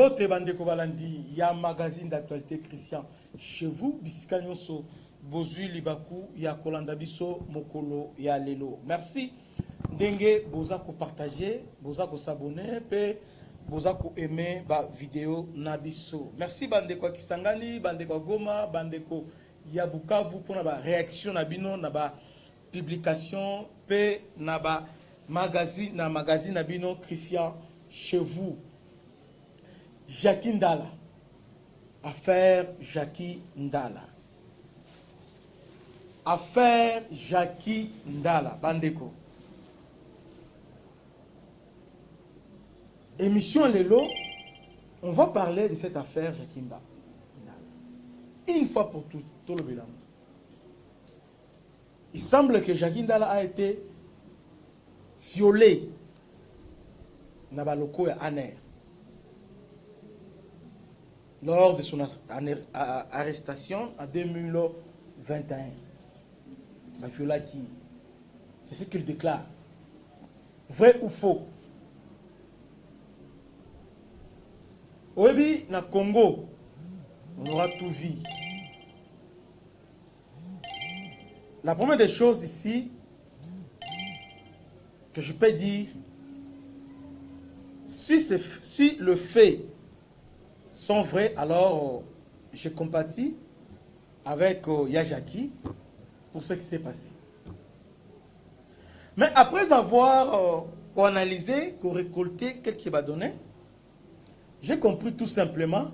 Mbote bandeko balandi ya magazine d'actualité Christian chez vous bisika nyonso bozui libaku ya kolanda biso mokolo ya lelo. Merci ndenge boza ko partager, boza ko s'abonner pe boza ko aimer ba vidéo na biso. Merci bandeko Kisangani, bandeko Goma, bandeko ya Bukavu pour na ba réaction na bino na ba publication pe na ba magazine na bino Christian chez vous. Jackie Ndala. Affaire Jackie Ndala. Affaire Jackie Ndala. Bandeko. Émission Lelo, on va parler de cette affaire Jackie Ndala. Une fois pour toutes, tout le bilan. Il semble que Jackie Ndala a été violé dans le locaux à Aner. Lors de son arrestation en 2021. C'est ce qu'il déclare. Vrai ou faux? Oebi na Congo, on aura tout vu. La première des choses ici que je peux dire, si le fait sont vrais, alors je compatis avec Yajaki pour ce qui s'est passé. Mais après avoir analysé, récolté quelques badonnés, j'ai compris tout simplement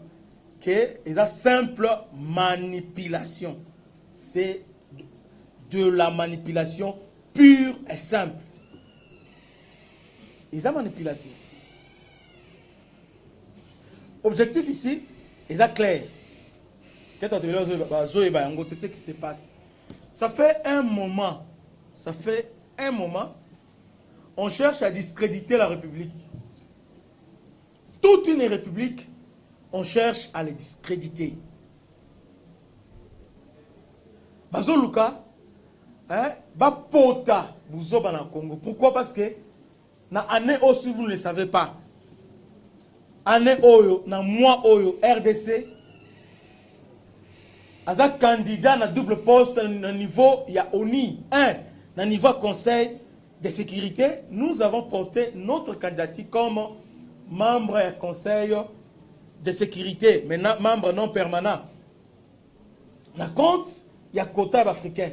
que c'est une simple manipulation. C'est de la manipulation pure et simple. Ils ont manipulation. Objectif ici, est clair. Ce qui se passe. Ça fait un moment, on cherche à discréditer la République. Toute une république, on cherche à les discréditer. Bazo Luka, Bapota, Bouzoba na Congo. Pourquoi? Parce que, na année aussi, vous ne le savez pas. Année Oyo, na mois Oyo, RDC, avec candidat na double poste, na niveau, il y a ONI, na niveau conseil de sécurité, nous avons porté notre candidature comme membre du conseil de sécurité, mais membre non permanent. Na compte, il y a quota africain.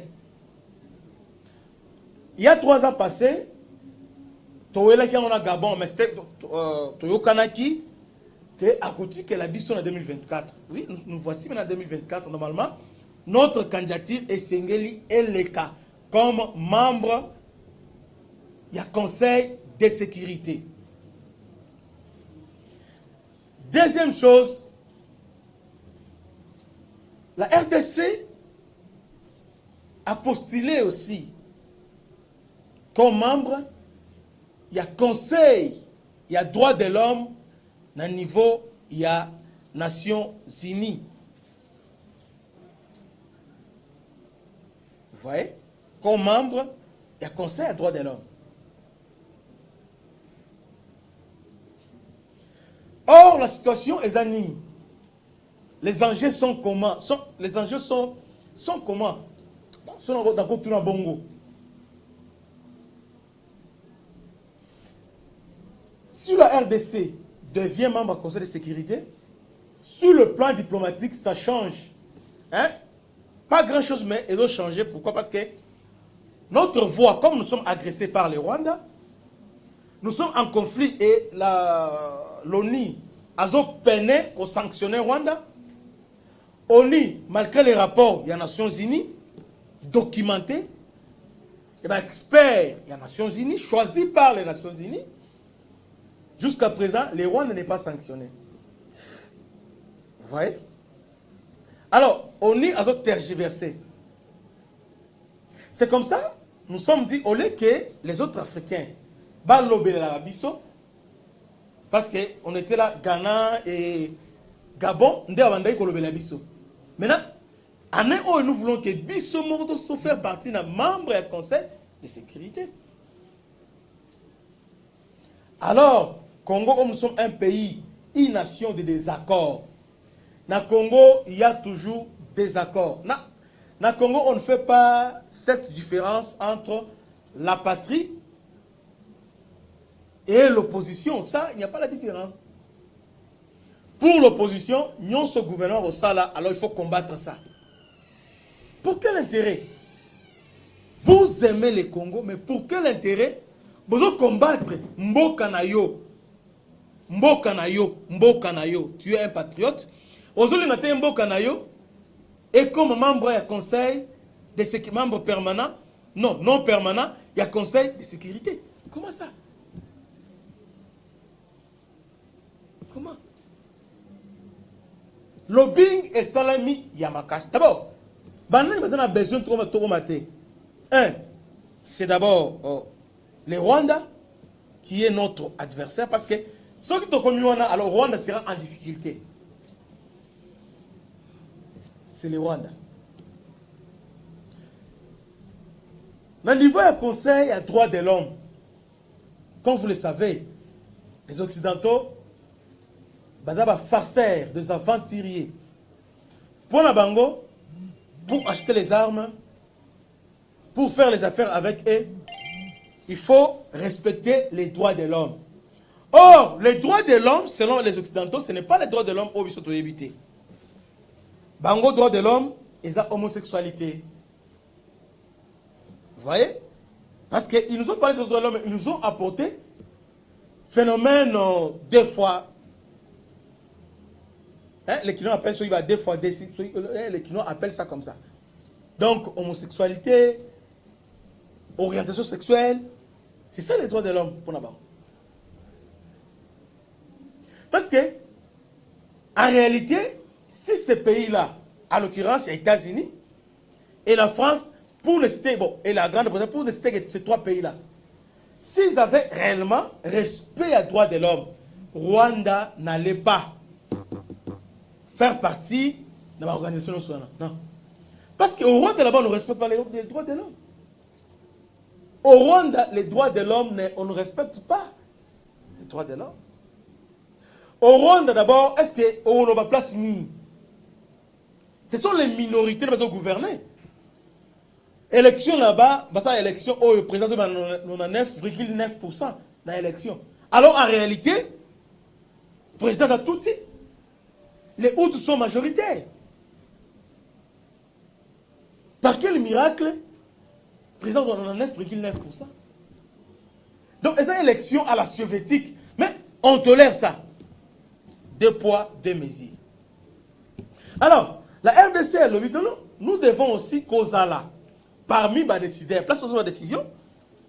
Il y a 3 ans passés, Toyela qui en a Gabon, mais c'était Toyo Kanaki, que à côté que la bison en 2024. Oui, nous voici maintenant en 2024. Normalement, notre candidature est Sengeli et Leka comme membre du conseil de sécurité. Deuxième chose, la RDC a postulé aussi comme membre, il y a conseil, il y a droit de l'homme, à niveau, il y a Nations Unies. Vous voyez? Comme membre, il y a conseil à droit de l'homme. Or, la situation est anime. Les enjeux sont comment? Les enjeux sont comment? Sont dans le Bongo. Si la RDC devient membre du Conseil de sécurité, sur le plan diplomatique, ça change. Hein? Pas grand-chose, mais il doit changer. Pourquoi? Parce que notre voix, comme nous sommes agressés par les Rwandais, nous sommes en conflit et l'ONU a peiné pour sanctionner Rwanda. ONU, malgré les rapports, il y a Nations Unies, documentés, et bien experts, il y a Nations Unies, choisis par les Nations Unies. Jusqu'à présent, les Rwandais n'est pas sanctionné. Vous voyez? Alors, ONU a tergiversé. C'est comme ça, nous sommes dit, au lieu que les autres Africains, parce qu'on était là, Ghana et Gabon, maintenant, nous voulons que Bisso Mordo faire partie d'un membre du Conseil de sécurité. Alors, Congo, comme nous sommes un pays une nation de désaccords. Na Congo, il y a toujours des accords. Na Congo, on ne fait pas cette différence entre la patrie et l'opposition. Ça, il n'y a pas la différence. Pour l'opposition, nous sommes gouverneurs au Sala, alors il faut combattre ça. Pour quel intérêt? Vous aimez le Congo, mais pour quel intérêt? Vous devez combattre Mboka na yo. Mboka na yo, Mboka na yo. Tu es un patriote. Aujourd'hui, tu es Mboka na yo. Et comme membre du conseil de sécurité, membre permanent, non permanent, il y a conseil de sécurité. Comment ça? Comment? Lobbying et salami Yamakash. D'abord, on a besoin de mater. Un, c'est d'abord le Rwanda qui est notre adversaire parce que ceux qui sont connus, alors Rwanda sera en difficulté. C'est le Rwanda. Dans le niveau du Conseil à droits de l'homme, comme vous le savez, les Occidentaux, des farceurs, des aventuriers, pour la Bango, pour acheter les armes, pour faire les affaires avec eux, il faut respecter les droits de l'homme. Or, les droits de l'homme, selon les Occidentaux, ce n'est pas les droits de l'homme où ils sont éviter. Bango, droits de l'homme, et la homosexualité. Vous voyez? Parce qu'ils nous ont parlé des droits de l'homme, ils nous ont apporté phénomène deux fois. Hein, les Kinois appellent ça, il va deux fois, les Kinois appellent ça comme ça. Donc, homosexualité, orientation sexuelle, c'est ça les droits de l'homme pour Nabango. Parce que, en réalité, si ces pays-là, en l'occurrence les États-Unis et la France, pour le citer, bon, et la Grande-Bretagne, pour le citer ces trois pays-là, s'ils avaient réellement respect à droits de l'homme, Rwanda n'allait pas faire partie de l'organisation nationale. Non. Parce qu'au Rwanda, là-bas, on ne respecte pas les droits de l'homme. Au Rwanda, les droits de l'homme, on ne respecte pas les droits de l'homme. Au Rwanda, d'abord, est-ce qu'on va place ni? Ce sont les minorités qui doivent gouverner. Élection là-bas, ça élection, le président de 99,9% dans l'élection. Alors en réalité, le président a tout dit. Les Hutus sont majoritaires. Par quel miracle, le président de 99,9%? Donc, c'est une élection à la soviétique. Mais on tolère ça. Deux poids, deux mesures. Alors, la RDC, nous devons aussi causer là. Parmi les décideurs, place aux décisions,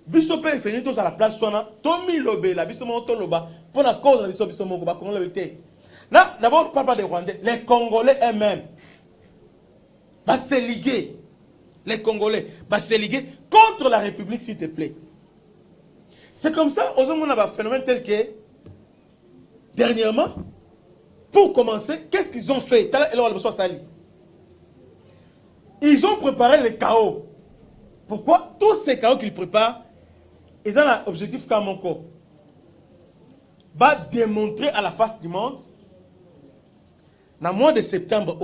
Bissopé est fini tous à la place, Tommy Lobé, la Bissomon Toloba, pour la cause de la Bissomon, là, d'abord, on ne parle pas des Rwandais, les Congolais eux-mêmes, va se liguer. Les Congolais va se liguer contre la République, s'il te plaît. C'est comme ça, on a un phénomène tel que, dernièrement, pour commencer, qu'est-ce qu'ils ont fait? Ils ont préparé le chaos. Pourquoi? Tous ces chaos qu'ils préparent, ils ont l'objectif Kamoko. Va démontrer à la face du monde, dans le mois de septembre,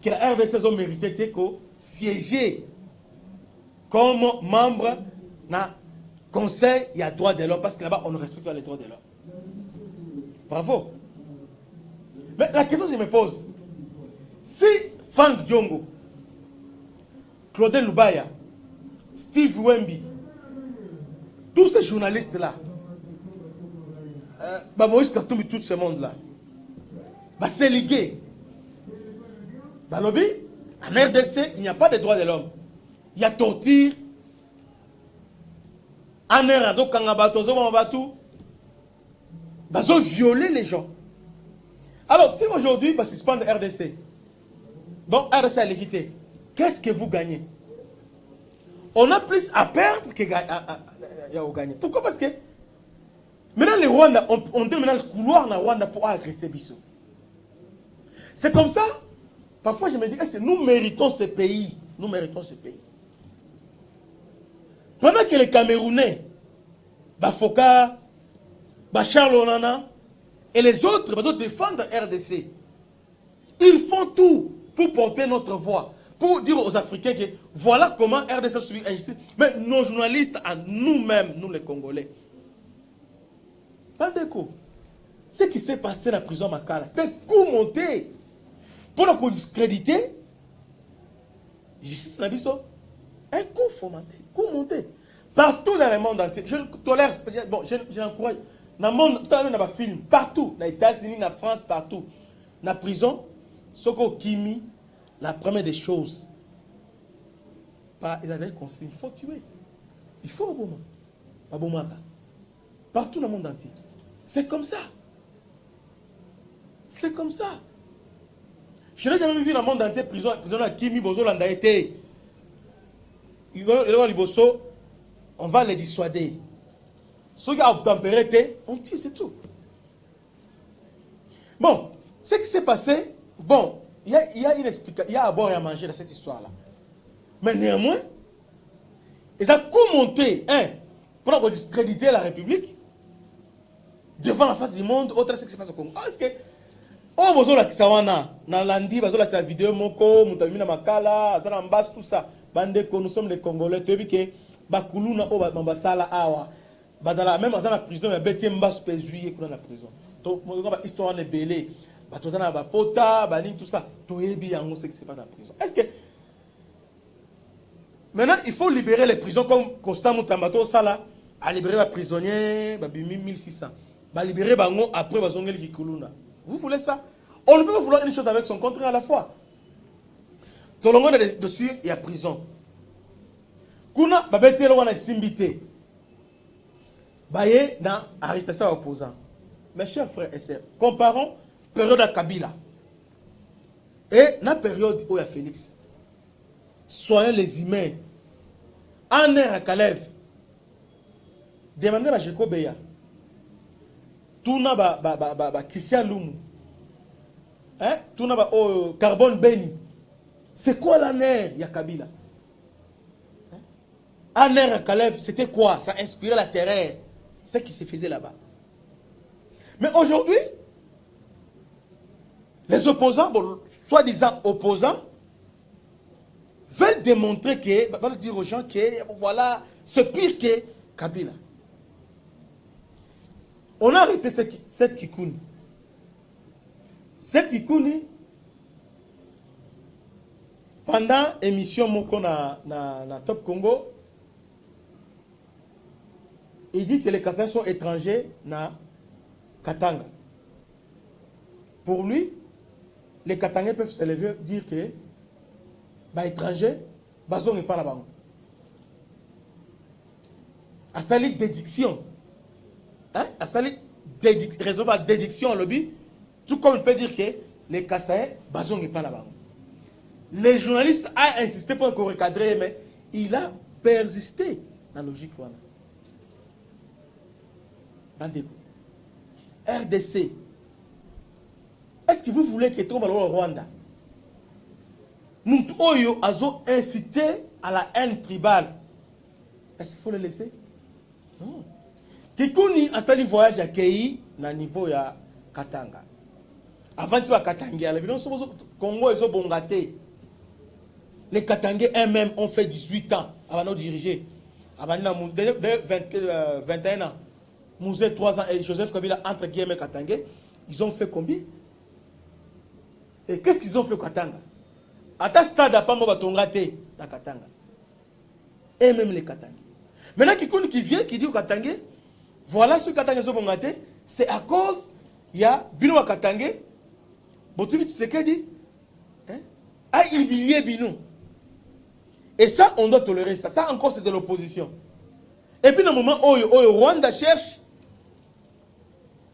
que la RDC a mérité de siéger comme membre dans le Conseil et à droit de l'homme, parce que là-bas, on ne respecte pas les droits de l'homme. Bravo. Mais la question que je me pose, si Frank Diongo, Claudel Lubaya, Steve Wemby, tous ces journalistes-là, Moïse Katumbi, tout ce monde-là, c'est ligué. Lobby, en RDC, il n'y a pas de droits de l'homme. Il y a torture. En RDC, ils ont violé les gens. Alors, si aujourd'hui, ils suspendent RDC, bon, RDC a l'équité, qu'est-ce que vous gagnez? On a plus à perdre que à gagner. Pourquoi? Parce que maintenant, les Rwandais, on donne maintenant le couloir dans le Rwanda pour agresser Bissau. C'est comme ça. Parfois, je me dis, est-ce que nous méritons ce pays? Nous méritons ce pays. Pendant que les Camerounais, Bafoka, Charles Onana, Et les autres vont défendre RDC. Ils font tout pour porter notre voix. Pour dire aux Africains que voilà comment RDC subit injustice. Mais nos journalistes, à nous-mêmes, nous les Congolais. Bandeko, ce qui s'est passé dans la prison Makala, c'était un coup monté. Pour nous discréditer, justice Nabiso, un coup formaté, coup monté. Partout dans le monde entier. Je tolère, bon, j'encourage. Dans le monde, dans le film, partout, dans les États-Unis, dans la France, partout. Dans la prison, Soko Kimi, la première des choses, ils avaient des consignes, il faut tuer. Il faut au moment. Partout dans le monde entier. C'est comme ça. C'est comme ça. Je n'ai jamais vu dans le monde entier prison à Kimi, Bozo, Landaïté. On va les dissuader. Ceux qui ont tempéré, on tue, c'est tout. Bon, ce qui s'est passé, bon, il y a une explication, il y a à boire et à manger dans cette histoire-là. Mais néanmoins, ils ont commenté, pour discréditer la République, devant la face du monde, autre ce qui se passe au Congo. Est-ce que, oh, vous avez la na lundi, vous avez la vidéo, moko, mutamina makala, azana mbas, tout ça. Bandeko, nous sommes les Congolais, tu as vu que, bakulu na po bambasala awa. Badala même dans la prison, il y a bêté mbas pézuye dans la prison. Donc, histoire est belée. Batozana bapota, banin tout ça. Toyebi yango ce qui se passe dans la prison. Est-ce que maintenant il faut libérer les prisons comme Constant Mutambato Sala a libéré les prisonniers, babimi 1600. Ba libérer bango après bazongeli kikuluna. Vous voulez ça? On ne peut pas vouloir une chose avec son contraire à la fois. Tout le monde est dessus, il y a prison. Kuna babeti lo wana simbité. Baye dans arrestation opposant. Mes chers frères et sœurs, comparons période à Kabila et la période où il y a Félix. Soyons les humains. En air à Kalev. Demandez à Jeko Beya. Tout n'a pas Christian Lumu. Tout n'a pas Carbone Beni. C'est quoi l'aner, il y a Kabila? En air à Kalev, c'était quoi? Ça inspirait la terreur. C'est ce qui se faisait là-bas. Mais aujourd'hui, les opposants, bon, soi-disant opposants, veulent démontrer que, veulent dire aux gens que, voilà, c'est pire que Kabila. On a arrêté cette Kikouni. Cette Kikouni, pendant l'émission Moko na Top Congo, il dit que les Kassais sont étrangers na Katanga. Pour lui, les Katangais peuvent se lever et dire que les étrangers, Bazon n'est pas là-bas. À salir dédiction. À salir raison de dédiction, lobby, tout comme il peut dire que les Kassais, Bazon n'est pas là-bas. Les journalistes ont insisté pour qu'on recadre, mais il a persisté dans la logique. RDC. Est-ce que vous voulez que tout le monde au Rwanda? Nous avons incité à la haine tribale. Est-ce qu'il faut le laisser? Non. Kikouni a installé voyage à Kei na niveau ya Katanga. Avant de Katanga, les Congo ils ont bongaté. Les Katangais eux-mêmes ont fait 18 ans avant de diriger. Avant 21 ans. Mouzé 3 ans et Joseph Kabila entre Guillemets Katangais, ils ont fait combien? Et qu'est-ce qu'ils ont fait au Katanga? À ta stade, à pas moi batongate dans Katanga. Et même les Katangais. Maintenant, qui vient, qui dit au Katangais, voilà ce que Katangais ont bongaté, c'est à cause, il y a Bino à Katangais, Botovi Tshisekedi, a humilié Bino. Et ça, on doit tolérer ça. Ça encore, c'est de l'opposition. Et puis, dans le moment où Rwanda cherche,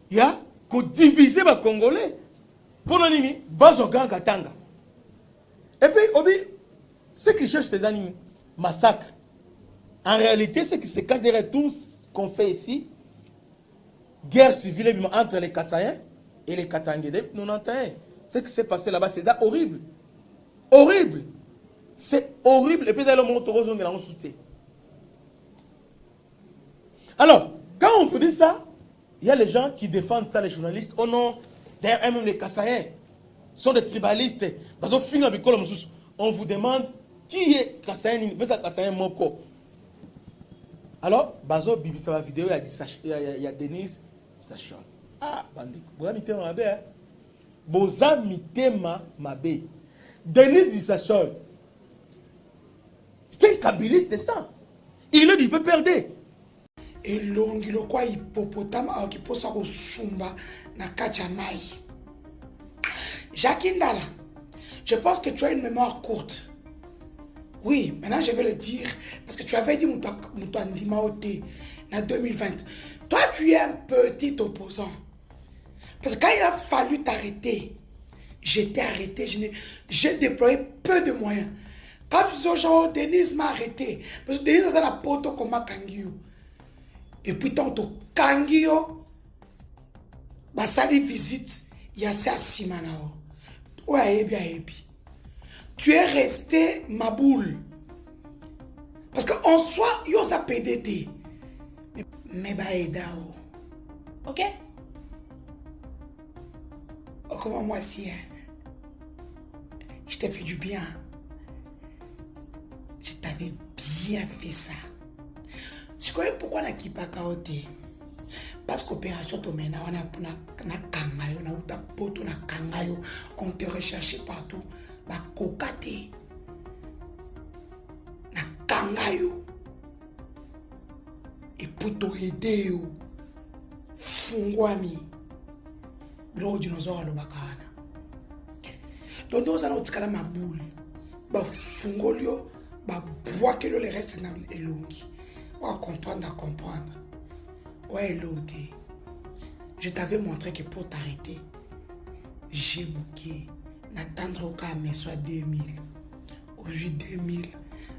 il y a que diviser les Congolais. Pour nous, Bazogan Katanga. Et puis, ce qui cherche ces animaux, massacre. En réalité, ce qui se casse derrière tout ce qu'on fait ici, guerre civile entre les Kassaïens et les Katangais. Depuis 91, ce qui s'est passé là-bas, c'est horrible. Horrible. C'est horrible. Et puis, dans le monde, on a soutien. Alors, quand on vous dit ça, Il y a les gens qui défendent ça, les journalistes. Oh non, d'ailleurs, même les Kassaïens sont des tribalistes. On vous demande qui est Kassaïen, Kassaïen Moko. Alors, Bazo Bibi, ça va vidéo, il y a Denise Sachon. Ah, bandit, Boza Mitema Mabe. Boza Mitema Mabe. Denise Sachon. C'est un kabiliste, c'est ça. Il est dit, il peut perdre. Et longi lo kwa hippopotame qui pose au sumba na kachamai. Jacques Ndala, je pense que tu as une mémoire courte. Oui, maintenant je vais le dire parce que tu avais dit Moutouandimaote en 2020. Toi, tu es un petit opposant. Parce que quand il a fallu t'arrêter, j'étais arrêté, j'ai déployé peu de moyens. Quand tu dis aux gens, Denise m'a arrêté, parce que Denise a la poto comme Kangio. Et puis, tant que Kangio, basali visite, il y a ça Simanao. Ouais, ebi. Tu es resté ma boule. Parce qu'en soi, il y a ça PDT. Mais bah, Edao. Ok? Oh, comment moi, si, je t'ai fait du bien. Je t'avais bien fait ça. Tu connais pourquoi on a quitté Kaote? Parce qu'opération Tomena, on a Kangayo, on a Uta Poto, on a Kangayo, on te recherché partout. Ba Kokate. Na Kangayo. Et pour te aider, Fungwami. Blo dinosaure le bakana. Donc nous allons tirer ma boule. Ba Fungolio. Bah, bois que le reste n'a pas longi. On va comprendre. Ouais, l'autre. Je t'avais montré que pour t'arrêter, j'ai bouqué. N'attendre au cas, mais soit 2000. Aujourd'hui, 2000.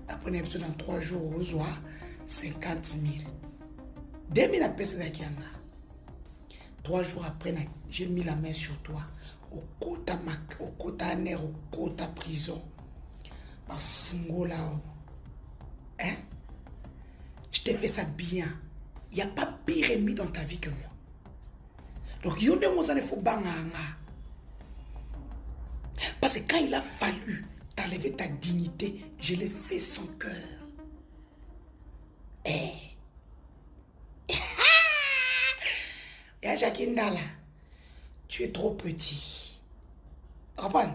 Après, on dans 3 jours, au soir, 50 000. 2000 à peser à Kianga. 3 jours après, j'ai mis la main sur toi. Au quota nerf, au quota prison. Fungo là-haut. Hein? Je t'ai fait ça bien. Il n'y a pas pire ennemi dans ta vie que moi. Donc, il faut banganga. Parce que quand il a fallu t'enlever ta dignité, je l'ai fait sans cœur. Eh. Et Jacques Ndala, tu es trop petit. Pourquoi?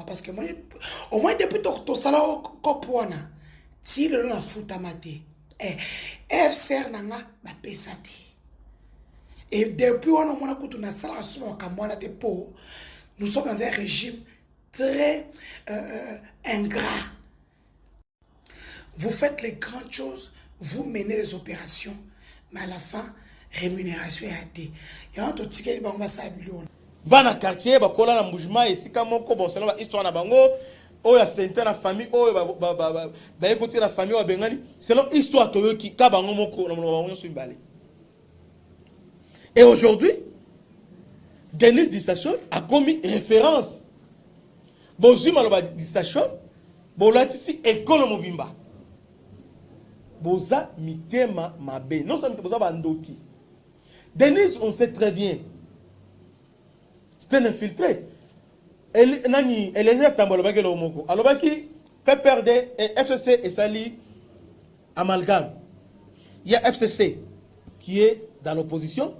Parce que moi, au moins depuis ton salaire au si le la fouta maté, FCR nanga ma pesate. Et depuis on a mon couteau na salaire sur kamwana de peau, nous sommes dans un régime très ingrat. Vous faites les grandes choses, vous menez les opérations, mais à la fin, rémunération est hâtée. Il y a un autre ticket qui va s'habiller. Bana quartier bakola na mouvement esika moko bon selon histoire na bango o ya sente na famille o ba écouter la famille wa bengani selon histoire to ki ka bango moko na bango so mbale. Et aujourd'hui Denise Dissachon a commis référence bozuma loba Dissachon bolatisi école mobimba boza mitema mabe non seulement boza bandoki. Denise on sait très bien. C'est un infiltré. Eliezer Tambolobaki Lomoko. Alobaki peut perdre FCC et Sali amalgame. Il y a FCC qui est dans l'opposition,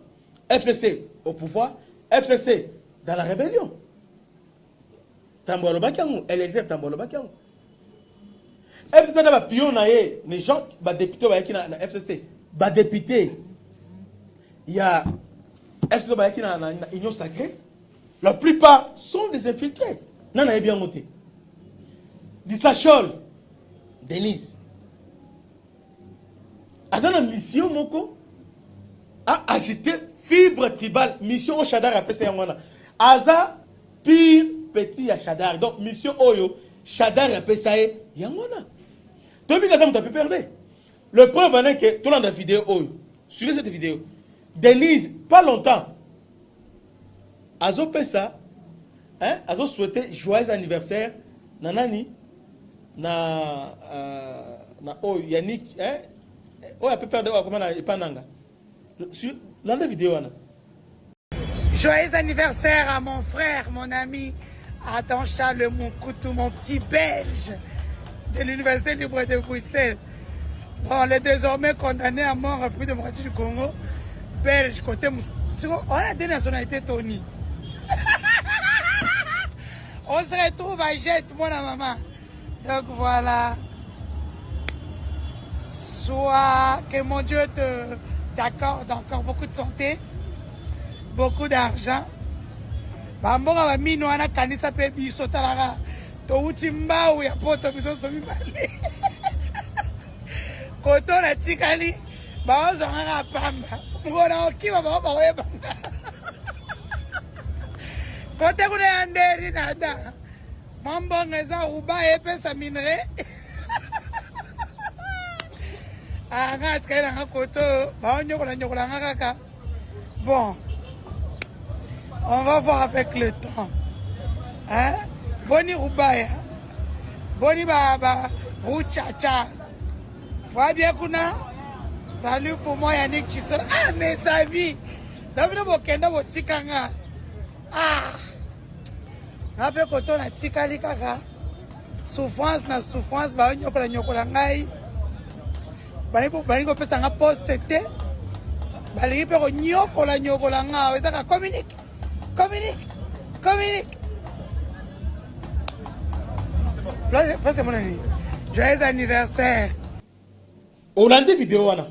FCC au pouvoir, FCC dans la rébellion. Tambolobaki, Eliezer Tambolobaki. FCC n'a pas pion les gens, députés qui na FCC, député. Il y a FCC qui na Union Sacrée. La plupart sont des infiltrés. Non, on bien monté. Dissachol, Denise. A dans la mission, Moko, a agité fibre tribale. Mission au Chadar, après c'est un Aza, pire petit à Chadar. Donc, mission Oyo, Chadar, après ça, Yangona. Donc, tu as pu perdre. Le preuve est que tout le monde a vidéo Oyo. Suivez cette vidéo. Denise, pas longtemps. Azo Pesa, hein, Azo souhaité joyeux anniversaire, nanani, na Yannick, hein, a pu perdre comment na Pananga. la vidéo. Joyeux anniversaire à mon frère, mon ami Adam Charles Moukoutou, mon petit belge de l'Université libre de Bruxelles. Bon, le désormais condamné à mort en République démocratique du Congo, belge, côté on a des nationalités, Tony. On se retrouve à Jette, mon maman. Donc voilà. Soit que mon Dieu t'accorde encore beaucoup de santé, beaucoup d'argent. Bambonga ba mino ana kanisa pe biso talaka. To uti mbao ya poto biso so mibale. Koto na tikali ba ozo ngaka pamba. Ngona okiwa ba ba weba. Kote kuna anderi nada. Mambonga za uba epesa minre. Anga tikaila ngakoto ba onyokola nyokola ngaka. Bon. On va voir avec le temps. Hein? Boni Rubaya. Boni Baba. Rouchacha. Wa bien kuna. Salut pour moi Yannick Chisol. Ah mais sa vie. Dabino bokenda botikanga. Ah. Nape koto na tikali kaka. Souffrance na souffrance ba nyokola nyokola ngai. Bani ko pesa nga poste te. Bali pe ko nyokola nyokola nga. Ezaka communique. Communique. Place mon ami. Joyeux anniversaire. On a des vidéos, Anna.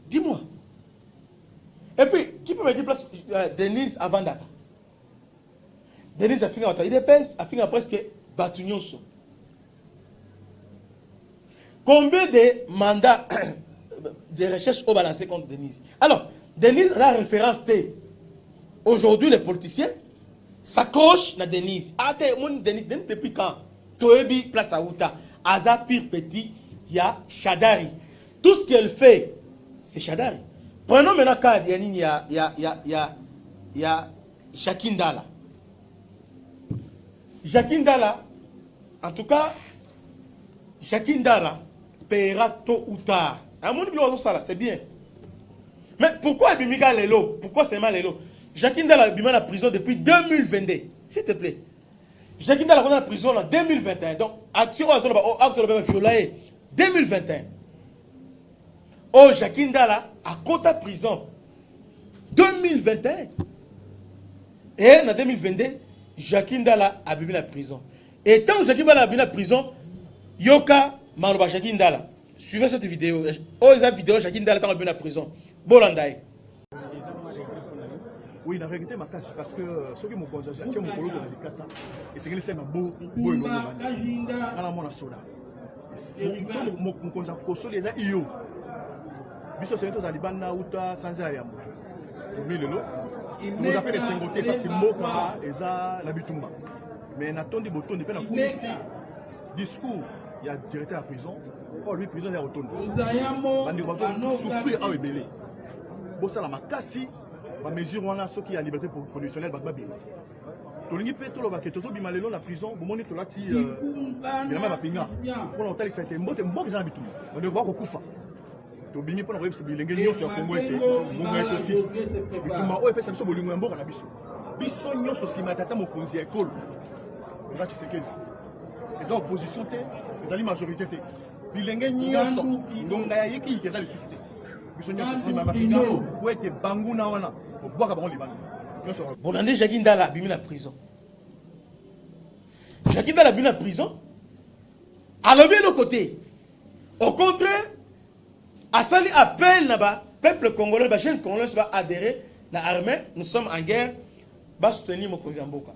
Dis-moi. Et puis, qui peut me dire place Denise avant Daka? Denise a fini à il dépêche, a fini à presque Batugnon. Combien de mandats de recherche ont balancé contre Denise? Alors, Denise a la référence T. Aujourd'hui, les politiciens s'accrochent à Denise. Ah, Denise, depuis quand? Toebi, place à Outa. Aza, pire petit, il y a Shadari. Tout ce qu'elle fait, c'est Shadari. Prenons maintenant cas, il y a Jacqueline Dala. Jacqueline Dala, en tout cas, Jacqueline Dala paiera tôt ou tard. À mon niveau, c'est bien. Mais pourquoi Bimiga Lelo? Pourquoi c'est mal Lelo? Jacqueline Dala est en prison depuis 2022. S'il te plaît. Jacqueline Dala est en prison en 2021. Donc, action à 2021. Oh, Jacqueline Dala a compté prison 2021. Et en 2022, Jacqueline Dala a été en prison. Et tant que Jacqueline Dala a été en prison, Yoka Maroba Jacqueline Dala. Suivez cette vidéo. Oh, cette vidéo, Jacqueline Dala est en prison. Bolandaï. Oui, la vérité, ma casse, parce que ceux qui m'ont posé, c'est mon colo de la Mikasa, et c'est que c'est ma beau, beau, non, à la mona soda. Mon conseil, pour les IO, Bisso, c'est tous à Libana, Outa, Sanjayam. Mais le lot, nous appelons les Sengoté parce que Moka, Eza, l'Abitumba. Mais Nathan de Boton, depuis la commission, discours, il y a directeur à prison, oh, lui, prison, il y a autonome. On souffrir à ébélé. Bon, ça, la Makasi. La mesure où on a ceux qui ont la liberté conditionnelle, Tolingi peut tout le baquet, tout le monde la prison, vous montrez tout là, il y a même un pinga. Pour l'hôtel, c'est un bon gens habitués. On ne voit qu'au coup. To bini pour le c'est bilingue nyo sur Congo était mon écoki. Bituma o epesa biso bolingo mboka na biso. Biso nyo so simatata mo konzi école. Eza Tshisekedi. Eza opposition te, eza li majorité te. Bilingue nyo so ndonga ya yiki eza le suffite. Biso nyo so simama pinga o ete bangu na wana. Bon, on a Jacqueline Dala a la prison. Jacqueline Dala a la prison. À l'autre côté. Au contraire, Assali appelle là-bas, peuple congolais, les jeunes congolais va adhérer à l'armée. Nous sommes en guerre. Va soutenir mon président Mboka.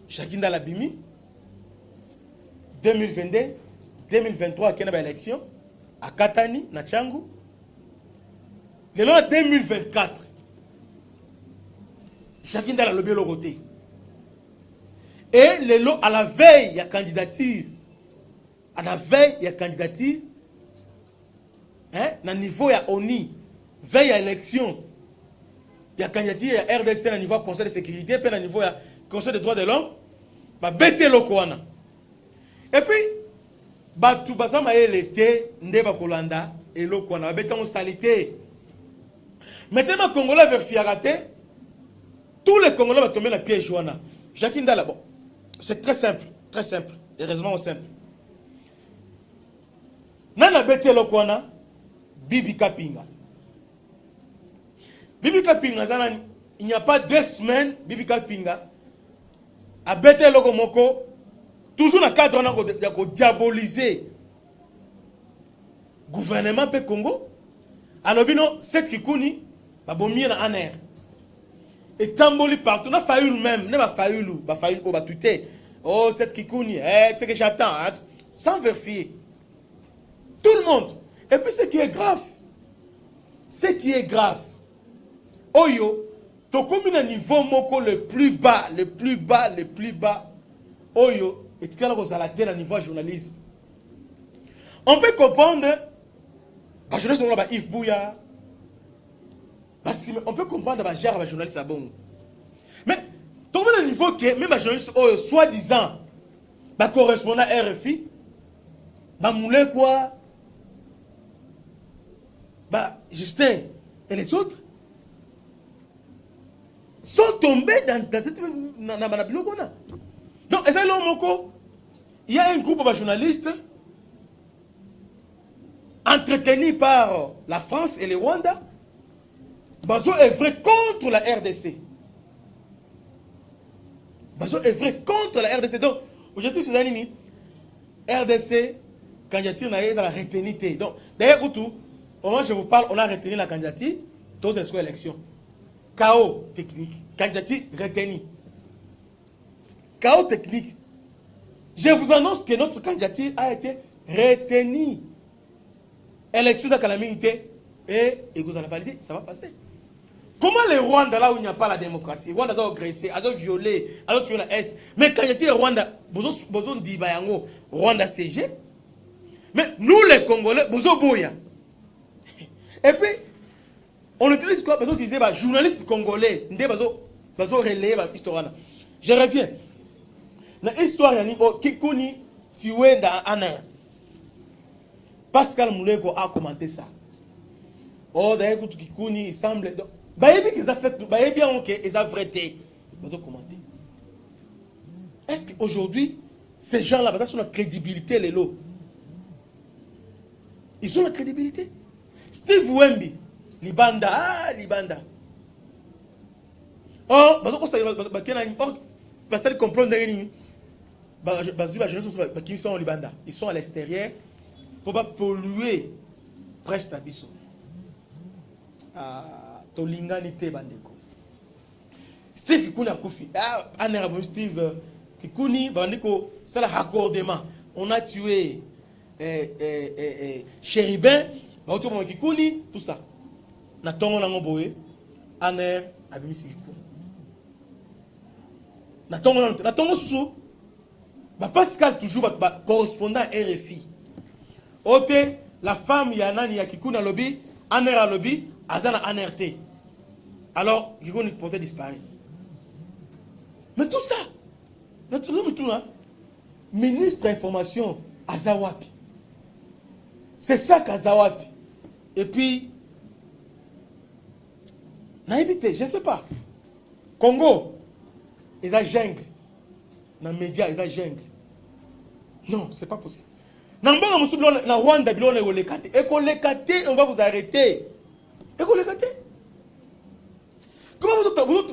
Jacqueline Dala Bimi. 2022, 2023, il y a une élection. À Katani, na Tchangu. Le long 2024, Jacqueline Dala lobby le côté. Et le long à la veille, il y a candidature. À la veille, il y a candidature. Hein? À niveau, il y a ONI. Veille à élection. Il y a candidature, il y a RDC à niveau Conseil de sécurité, puis à niveau, il y a Conseil des droits de l'homme. Bah, bêtez le Kouana. Et puis, Batu Bazama l'été, Ndeba Kolanda. et l'eau qu'on a bêté en salité. Maintenant, les Congolais vérifient raté. Tous les Congolais vont tomber dans le piège. Jacques Ndala, bon, c'est très simple, et raisonnement simple. Nana bêté l'eau qu'on a, Bibi Kapinga. Bibi Kapinga, il n'y a pas 2 semaines, Bibi Kapinga a bêté l'eau moko, toujours dans le cadre de diaboliser le gouvernement du Congo. Alors, cette Kikouni, va bomber dans un air. Et tamboli partout, on a failli même, on a failli au batouté. Oh, cette Kikouni, c'est que j'attends, hein, sans vérifier. Tout le monde. Et puis ce qui est grave, Oyo, tu comme un niveau moko le plus bas, Oyo, et tu as la niveau journalisme. On peut comprendre, les journalistes sont là, Yves Bouya, on peut comprendre les journalistes à bon. Mais, tu as un niveau que même les journalistes, soi-disant, correspondant à RFI, moulé quoi, Justin et les autres sont tombés dans cette manipulation. Donc, il y a un groupe de journalistes entretenus par la France et le Rwanda. Bazo est vrai contre la RDC. Donc, aujourd'hui, c'est un RDC, candidature n'a la retenue. Donc, d'ailleurs, au moment où je vous parle, on a retenu la candidature dans les élections. Chaos technique. Candidature retenue. Chaos technique. Je vous annonce que notre candidature a été retenue. Élection de calamité et vous allez valider, ça va passer. Comment les Rwandais, là où il n'y a pas la démocratie, les Rwandais ont agressé, ils ont violé, ils ont tué l'Est, mais candidature Rwanda, besoin dit Rwanda CG, mais nous les Congolais, besoin Boya. Et puis, on utilise quoi? Besoin d'utiliser les journalistes congolais, besoin relayer l'histoire. Je reviens. Dans l'histoire, il y a Kikouni tué dans un an. Pascal Moulego a commenté ça. Oh, d'ailleurs, Kikouni, il semble. Ils ont fait, ils ont vraité. Ils ont commenté. Est-ce qu'aujourd'hui, ces gens-là, ils ont la crédibilité, les lots? Ils ont la crédibilité? Steve Wemby, Libanda, Oh, parce que comprendre qu'ils sont en Libanda. Ils sont à l'extérieur pour ne pas polluer presque la biso. Tolinganité bandeko. Steve Kikouni a koufi. Steve Kikouni bandeko, c'est le raccordement. On a tué Chéribin. Kikouni, tout ça. Natongo nangoboé, aner abimisi Kikouni. Natongo sous. Pascal toujours correspondant à RFI. Ote la femme yanani ya Kikouni lobby, aner à lobby, azana NRT. Alors Kikouni portait disparu. Mais tout ça, ministre de l'information Azawapi. C'est ça qu'Azawapi. Et puis, naïveté, je ne sais pas. Congo, ils ont jungle. Dans les médias, ils ont jungle. Non, ce n'est pas possible. Dans le Rwanda, on va vous arrêter. Comment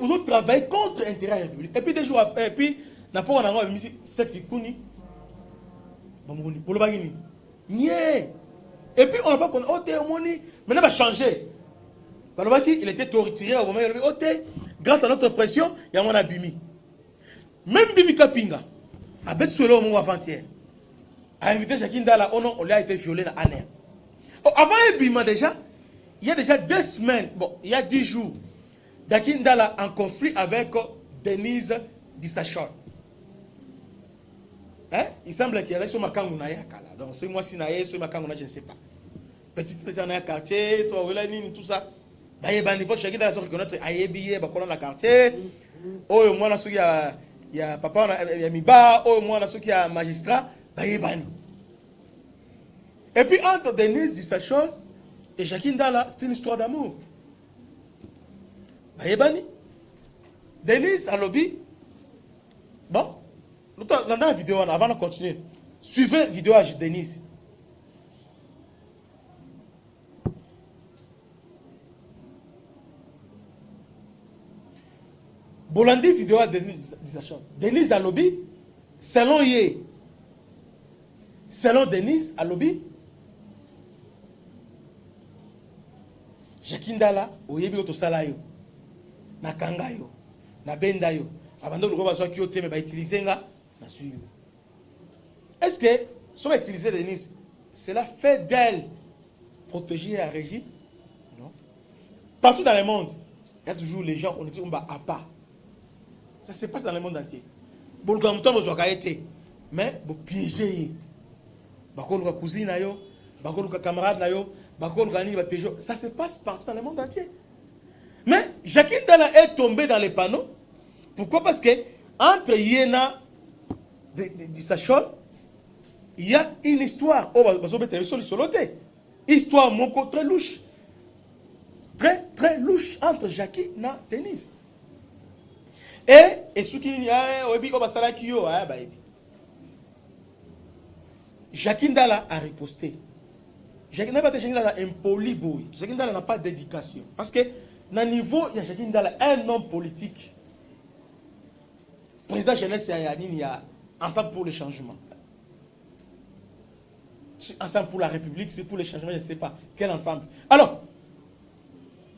vous travaillez contre l'intérêt de la République? Et puis, des jours après, et puis, on a mis cette Kikouni. Et puis on n'a pas connu. Maintenant il va changer. Il était torturé au moment où il a dit, grâce à notre pression, il y a un abimi. Même Bibi Kapinga, a bête sur le moment avant-hier, a invité Jacques Ndala, on lui a été violé dans l'année. Avant Ebima déjà, il y a déjà 2 semaines, bon, il y a 10 jours, Jacques Ndala en conflit avec Denise Dissachon. Hein? Il semble qu'il y a sur ma kangouna yakala. Donc, ce mois-ci, sur ma kangouna, je ne sais pas. Petit dans le quartier, soit tout ça. Il y a reconnaître Ayebiye, dans le quartier. Oh, moi, il y a papa, il y a Miba. Oh, moi, il y a magistrat. Et puis, entre Denise Dissachon Et Jackie Ndala, c'est une histoire d'amour. Bayebani. Denise a lobby. Bon. Dans la vidéo, avant de continuer, suivez la vidéo à Denise. Bolandi vidéo à Denise. Denise a lobby. Selon Ye. Selon Denise a lobby. Jackie Ndala, oyebi otosala yo. Na kanga yo. Na benda yo. Abando le gros qui ote mais va utiliser nga. Est-ce que si on va utiliser Denise, cela fait d'elle protéger un régime? Non. Partout dans le monde, il y a toujours les gens, on dit on va à pas. Ça se passe dans le monde entier. Bon, quand on a été, mais vous piégez. Bakon ka cousine yo, bakon ka camarade na yo, bakon ka ni ba piégé. Ça se passe partout dans le monde entier. Mais Jackie Ndala est tombé dans les panneaux. Pourquoi? Parce que entre Yéna du Sachol, il y a une histoire. Oh, histoire moko très louche. Très louche entre Jackie et Denise. Et ce qui y a, Jackie Ndala a riposté. Jackie Ndala est impoli boy. Jackie Ndala n'a pas d'éducation. Parce que, dans le niveau, il y a Jackie Ndala, un homme politique. Président jeunesse, il y a Ensemble pour le changement. Ensemble pour la République, c'est pour le changement, je ne sais pas. Quel ensemble? Alors,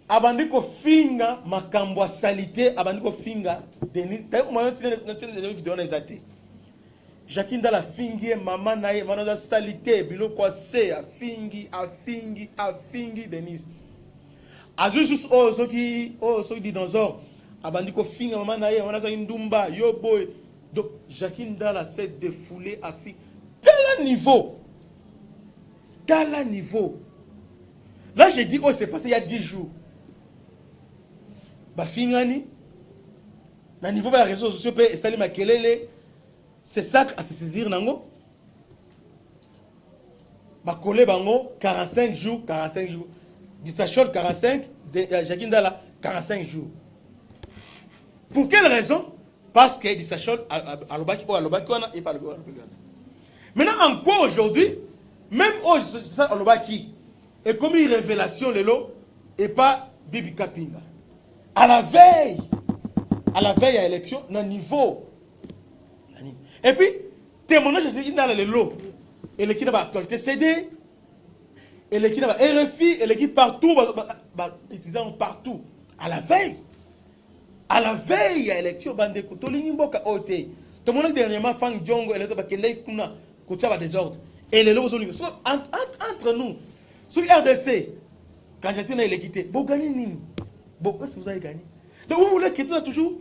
Abandiko Finga, Makambwa Salité, Abandiko Finga, Denis, Jackie Ndala Fingi, Maman Naye, Manoza Salité, Bilo Kwase, Afingi, Denise. A juste ceux qui dinosaures, Abandiko Finga, Maman Naye, Manoza Indumba, Yo Boy. Donc, Jackie Ndala s'est défoulé à Fingi. Quel niveau? Quel niveau? Là, j'ai dit, oh, c'est passé il y a 10 jours. Bah, Fingani, dans le niveau de la réseau sociaux, c'est ça à se saisir, nango. Bah, collé bango, 45 jours. Dissachol, 45, Jackie Ndala, 45 jours. Pour quelle raison? Parce que Dissachol, à l'obaki, et pas l'obaki. Maintenant, en quoi aujourd'hui, même à l'obaki, et comme une révélation, Lelo, et pas Bibi Kapinga. À la veille à l'élection, dans le niveau. Et puis, témoignage, c'est qu'il y a le lot. Et l'équipe n'a pas actualité CD. Et l'équipe n'a pas RFI. Et l'équipe partout. Utilisant partout. À la veille à l'élection, bande ko tolingi mboka ote. Tout le monde dernièrement fang djongo et ba kende kuna ko tsa ba désordre. Et les lots entre nous. Sur RDC, quand j'étais dans l'équité, vous gagnez nini? Bon, est-ce que vous avez gagné? Donc vous voulez que tout toujours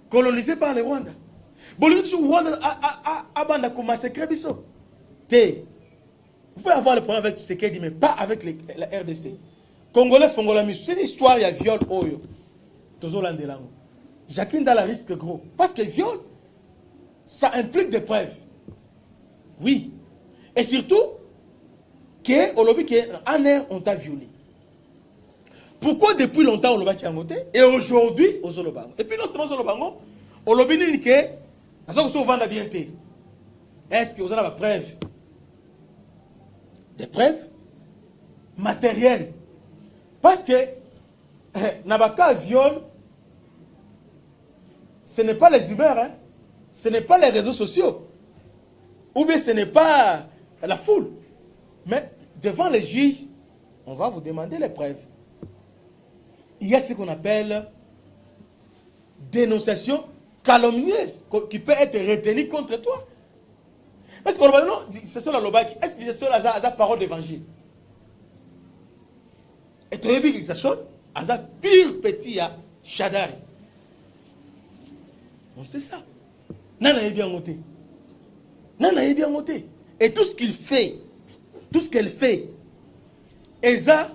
colonisé par les Rwandais. Bon, le Rwanda a massacré Bisso. Vous pouvez avoir le problème avec ce qu'il dit, mais pas avec la RDC. Congolais, c'est une histoire, il y a viol. Jackie Ndala risque gros. Parce que viol, ça implique des preuves. Oui. Et surtout, au lobby qu'un air, on t'a violé. Pourquoi depuis longtemps, on l'a qui a monté et aujourd'hui, au Zolobango? Et puis non seulement au Zolobango, au lobby n'est que, est-ce que vous avez la preuve? Des preuves matérielles. Parce que, Nabaka viol, ce n'est pas les humeurs, hein? Ce n'est pas les réseaux sociaux. Ou bien ce n'est pas la foule. Mais devant les juges, on va vous demander les preuves. Il y a ce qu'on appelle dénonciation calomnieuse qui peut être retenue contre toi. Parce que c'est ça la lobaki. Est-ce que c'est ça la parole d'évangile? Et tu as vu que ça sonne à la pire petit à Chadari. On sait ça. Nana est bien monté. Et tout ce qu'il fait, tout ce qu'elle fait, Eza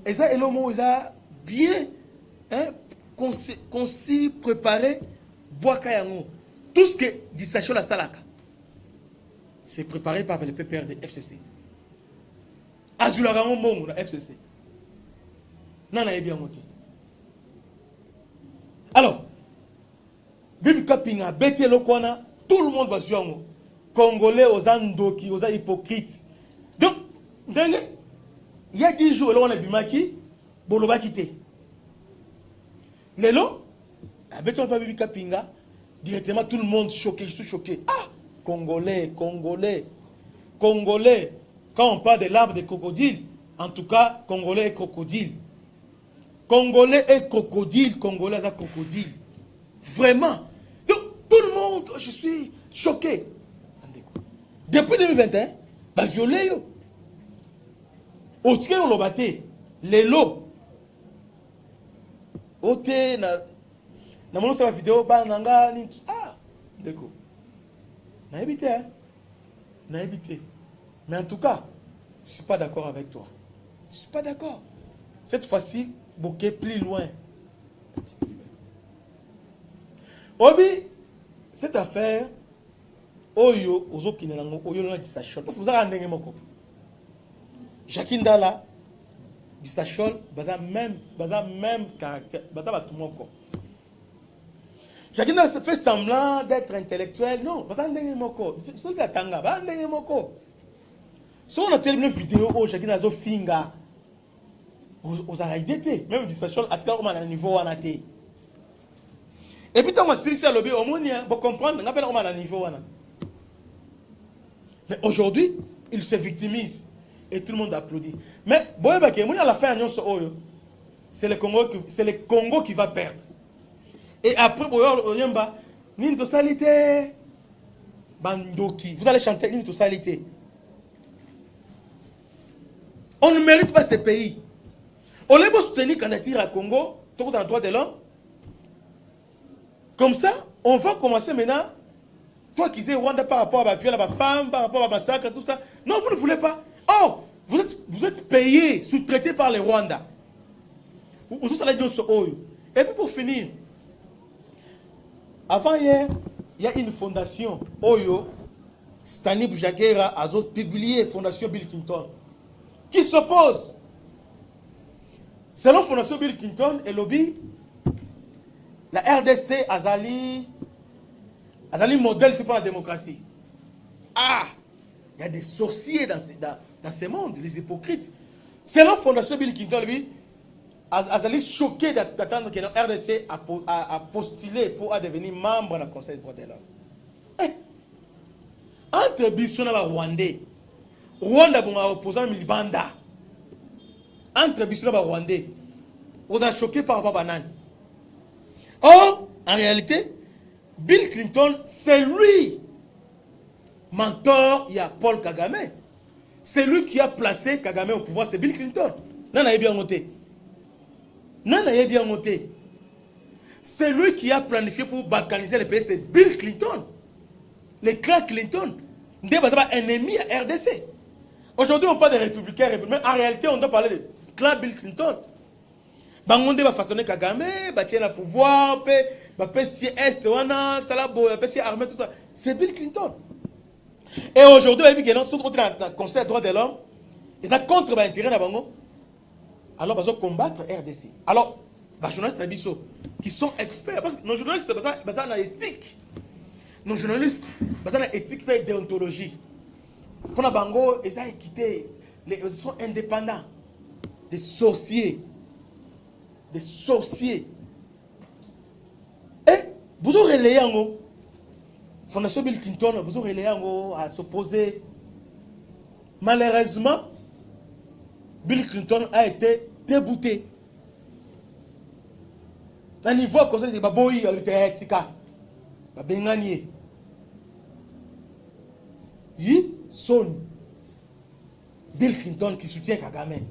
et l'homme, Eza bien concis, préparé, Boakayango. Tout ce que dit Sacho la Salaka, c'est préparé par le PPR de FCC. azulaka mbongo na FCC. Nana est bien monté. Alors, Bibi Kapinga, Betty Lokwana, tout le monde va suivre. Congolais, aux andoki, aux hypocrites. Donc, il y a 10 jours, là, on a Bimaki, Boloba quitté. Lélo, Betty Bibi Kapinga, directement tout le monde choqué, je suis choqué. Ah, Congolais, Congolais, Congolais. Quand on parle de l'arbre de crocodile, en tout cas, Congolais et crocodile. Congolais et crocodile, Congolais et crocodile. Vraiment. Donc, tout le monde, je suis choqué. Depuis 2021, bah violé yo. Au ticket on l'a batté. Les lots. Ote na mono sur la vidéo ba nanga ni ah d'accord. Na évité hein. Na évité. Mais en tout cas, je suis pas d'accord avec toi. Je suis pas d'accord. Cette fois-ci, bouquet plus loin. Obi, cette affaire, Oyo, Ozo Kinango, Oyo Lona Dissachol. Parce que vous avez un moko. Jacqueline Dala, Dissachol, baza même caractère, baza batumoko. Jacqueline Dala se fait semblant d'être intellectuel. Non, baza un moko. C'est le Tanga, baza un moko. Si on a terminé une vidéo où Jacqueline Dala finga, aux araïdétés, même Dissachol, à tout cas, niveau on a été. Et puis, quand on s'est dit à l'objet, on va comprendre, on appelle au niveau. Mais aujourd'hui, il se victimise et tout le monde applaudit. Mais, à la fin, c'est le Congo qui va perdre. Et après, Ninto Salité, Bandoki, vous allez chanter Ninto Salité. On ne mérite pas ce pays. On est pour soutenir quand on tire à Congo, tout dans le droit de l'homme. Comme ça, on va commencer maintenant. Toi qui sais Rwanda par rapport à ma viol, à ma femme, par rapport à ma massacre, tout ça. Non, vous ne voulez pas. Oh, vous êtes payé, sous-traité par les Rwandais. Et puis pour finir, avant hier, il y a une fondation, Oyo, Stani Boujagera, a publié Fondation Bill Clinton, qui s'oppose. Selon Fondation Bill Clinton et lobby, la RDC Azali modèle pour la démocratie. Ah, il y a des sorciers dans ce monde, les hypocrites. Selon Fondation Bill Clinton, lui, Azali choqué d'attendre que la RDC a postulé pour devenir membre du Conseil des droits de l'homme. Entre Bissona et Rwandais, Rwanda est opposant Milibanda. Entre Bissona et Rwandais, on a choqué par rapport à Banane. Or, en réalité, Bill Clinton, c'est lui, mentor, il y a Paul Kagame. C'est lui qui a placé Kagame au pouvoir, c'est Bill Clinton. Nana est bien monté. Nana est bien monté. C'est lui qui a planifié pour balkaniser le pays, c'est Bill Clinton. Les clans Clinton. N'est pas ennemi à RDC. Aujourd'hui, on parle des républicains, mais en réalité, on doit parler de clan Bill Clinton. Bangonde va façonner Kagame, va tirer le pouvoir, va passer Est, va passer armée, tout ça. C'est Bill Clinton. Et aujourd'hui, il y a un conseil des droits de l'homme, et ça contre l'intérêt de Bango. Alors, ils vont combattre RDC. Alors, les journalistes qui sont experts, parce que nos journalistes, ils ont éthique. Nos journalistes, ils ont éthique et déontologie. Pour la Bango, ils ont équité, ils sont indépendants, des sorciers. Des sorciers. Et vous aurez les yango. Fondation Bill Clinton, vous aurez les yango à s'opposer. Malheureusement, Bill Clinton a été débouté. À niveau comme ça, c'est Baboyi, il était Tika. Babenganie. Yi son Bill Clinton qui soutient Kagame.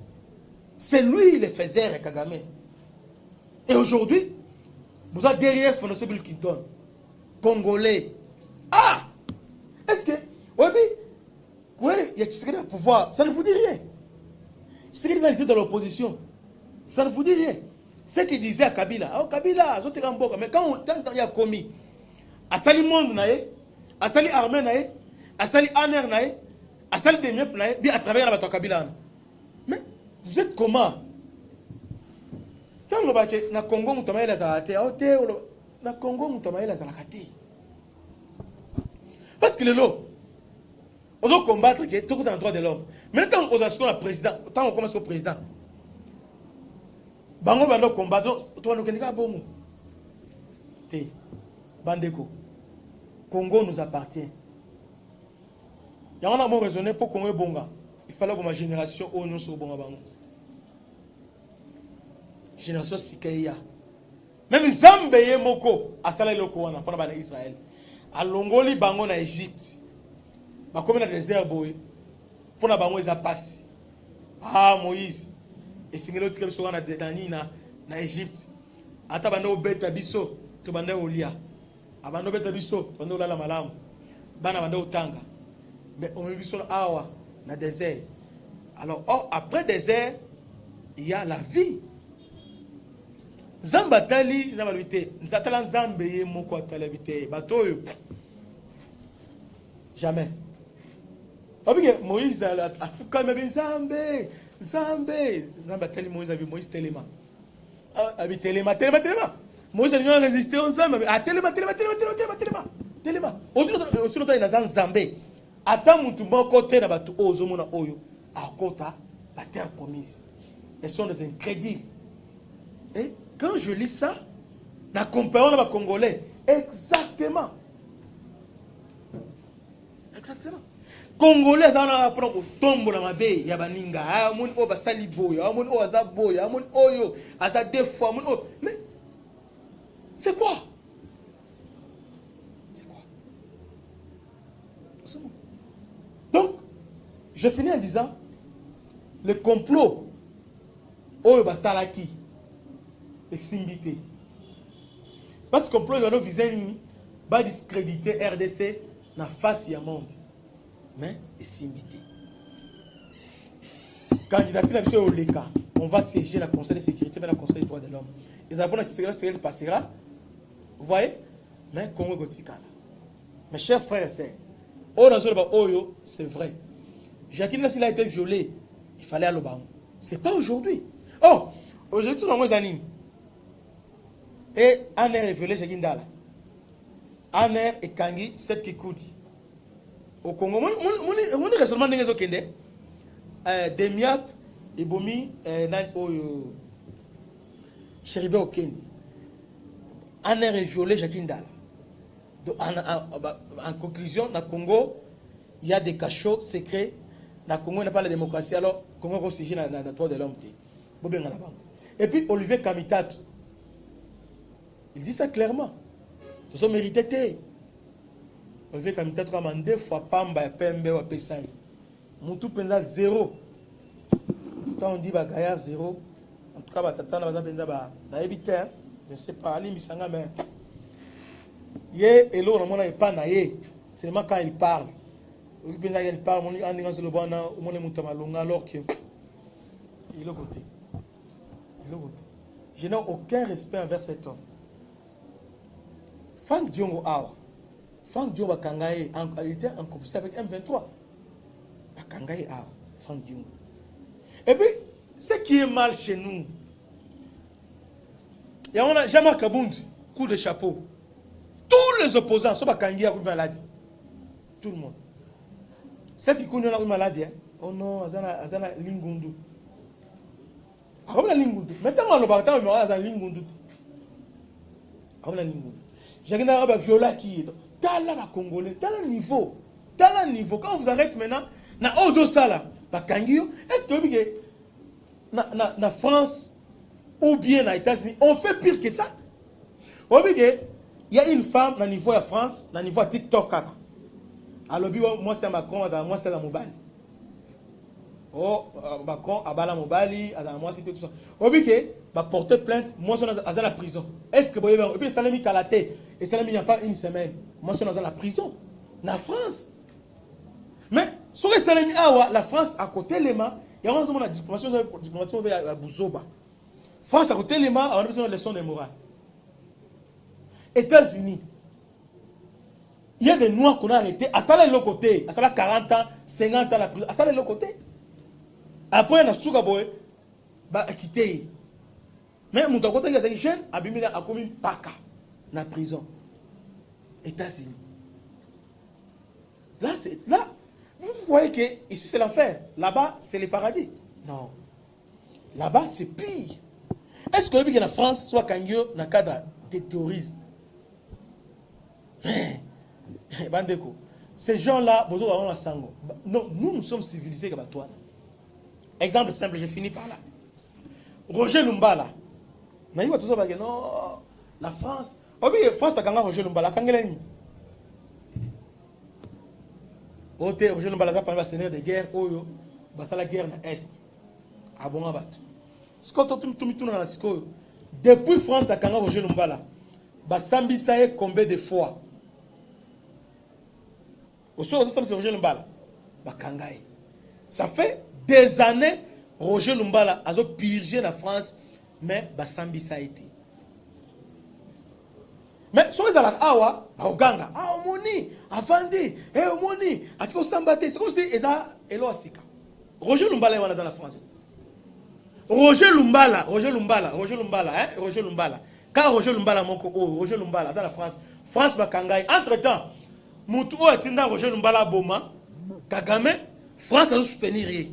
C'est lui le faiseur de Kagame. Et aujourd'hui, vous êtes derrière Fondation Bill Clinton, Congolais. Ah! Est-ce que, oui, il y a Tshisekedi au pouvoir, ça ne vous dit rien. Tshisekedi était dans l'opposition, ça ne vous dit rien. Ce qu'il disait à Kabila, oh Kabila, mais quand il a commis, à Sali Monde, à Sali Armée, à Sali Aner, à Sali Demiep, bien à travers la bataille Kabila. Vous êtes comment? Tant que na Congo mutamaye la zalate, na Congo mutamaye la zalakati. Parce que le lot, on doit combattre que tout le droit de l'homme. Maintenant, on a le président, tant on commence au président. Bango bando combattre, toi nous connaissons pas bon. Bandeko, Congo nous appartient. Il y a un raisonné pour Congo bonga. Il fallait que ma génération au nous soit bonga bango. Génération Sikeya. Même Zambé moko asala loko wana pona bana Israël. A longoli bango na Égypte. Ba comme na désert boy. Pona bango eza passe. Ah Moïse. Et singelo tika biso wana dani na Égypte. Ata banda obeta biso to banda olia. Abanda obeta biso banda olala malamu. Bana banda otanga. Mais on biso awa na désert. Alors après désert, il y a la vie. Zambatali Zambalite, Zatalan Zambé moko talabite, batoyo. Jamais. Parce Moïse a fuka mais Zambé, Zambatali Moïse Téléma. Abi Téléma. Moïse a résisté aux Zambé. Ah Téléma. Aussi notre il a Zambé. Ata mutu moko te na batu ozomona oyo akota la terre promise. Ils sont des incrédules. Et quand je lis ça, la comparaison avec les Congolais, exactement. Congolais, ça a appris au tombeau dans ma baie, Yabaninga, Amon Oba Saliboy, Amon Oazaboy, Amon Oyo, Azadefo, Amon O. Mais c'est quoi? Donc, je finis en disant, le complot, Oyo Basalaki, et Simbité. Parce que le complot va nous viser va discréditer RDC dans la face du monde. Mais et Simbité. Candidature au LECA, on va siéger la Conseil de sécurité, mais la Conseil des droits de l'homme. Les abonnés qui se passera, vous voyez, mais Congo Gotikala. Mes chers frères et sœurs, c'est vrai. Jacqueline, s'il a été violé, il fallait aller au banc. Ce n'est pas aujourd'hui. Oh, aujourd'hui, tout le monde est et Aner est violé, Jacqueline Dala. Aner et Kangi, 7 Kikoudi. Au Congo, mon raisonnement n'est pas okende. Demiap, Ibomi, Chéribé Okendi. Aner est violé, Jacqueline Dala. En conclusion, dans le Congo, il y a des cachots secrets. Dans le Congo, il n'y a pas la démocratie. Alors, le Congo est aussi dans le droit de l'homme. Et puis, Olivier Kamitato, il dit ça clairement. Ils ont mérité. Olivier Kamitato, comme 2 fois Pamba et Pembe ou Pessay. Moutou Penda 0. Quand on dit Gaillard 0, en tout cas, Tatana Penda, je ne sais pas, Ali Misanga, mais. Et l'autre, on n'a pas naïe. C'est seulement quand il parle. Il parle, on est sur le bon, on est monté alors qu'il est au côté. Je n'ai aucun respect envers cet homme. Frank Diongo Awa. Frank Diongo Kangaye, il était en complicité avec M23. Kangaye Awa. Frank Diongo. Et puis, ce qui est mal chez nous, il y a Jean-Marc Kabound, coup de chapeau. Tous les opposants sont Kangi à une maladie. Tout le monde. Cette icône a une maladie. Oh non, Azana Lingundu. Ah, la Lingundu. Maintenant, on va parler de Lingundu. Ah, la Lingundu. J'ai un viola qui est. T'as là, Congolais. T'as le niveau. Quand vous arrêtez maintenant, na Odo Sala, est-ce que na France ou bien na États-Unis, on fait pire que ça? Il y a une femme dans le niveau de France, dans le niveau de TikTok. Alors, moi, c'est Macron, moi, c'est la Mobali. Oh, Macron, Abala Mobali, moi, c'est tout ça. Il va porter plainte, moi, je suis dans la prison. Est-ce que vous voyez, et puis, c'est mis à la tête, et ça il n'y a pas une semaine. Moi, je suis dans la prison. La France. Mais, si vous restez la France, à côté de l'EMA, il y a une diplomatie à Bouzoba. France, à côté de l'EMA, on a besoin de leçons de morale. États-Unis, il y a des Noirs qu'on a arrêtés, à ça l'autre côté, à ça 40 ans, 50 ans, à ça l'autre côté. Après, on a ba quitter. Mais mon temps côté c'est jeune abimila a commis paka na prison. États-Unis. Là vous voyez que ici c'est l'enfer, là-bas c'est le paradis. Non. Là-bas c'est pire. Est-ce que la France soit kangyo na cadre de terrorisme? Bandeko. Ces gens-là, non, nous sommes civilisés comme toi. Exemple simple, je finis par là. Roger Lumbala. Non, la France. Oh oui, France a gagné Roger Lumbala. Roger Lumbala a parlé de de guerre. Oh, c'est la guerre dans l'Est. Ah bon, depuis France a gagné Roger Lumbala. Basambi Saye combien de fois? Ça fait des années Roger Lumbala a purgé la France, mais Basambi ça a été. Mais si vous avez awa, Oganga, Omoni, Avandi, Omoni, Atiko Sambate, c'est comme si Elo Asika. Roger Lumbala est dans la France. Roger Lumbala, Quand Roger Lumbala Roger Lumbala dans la France, France va Kangai. Entre-temps, Moutou Atinda Roger Lumbala Boma, Kagame, France a soutenir.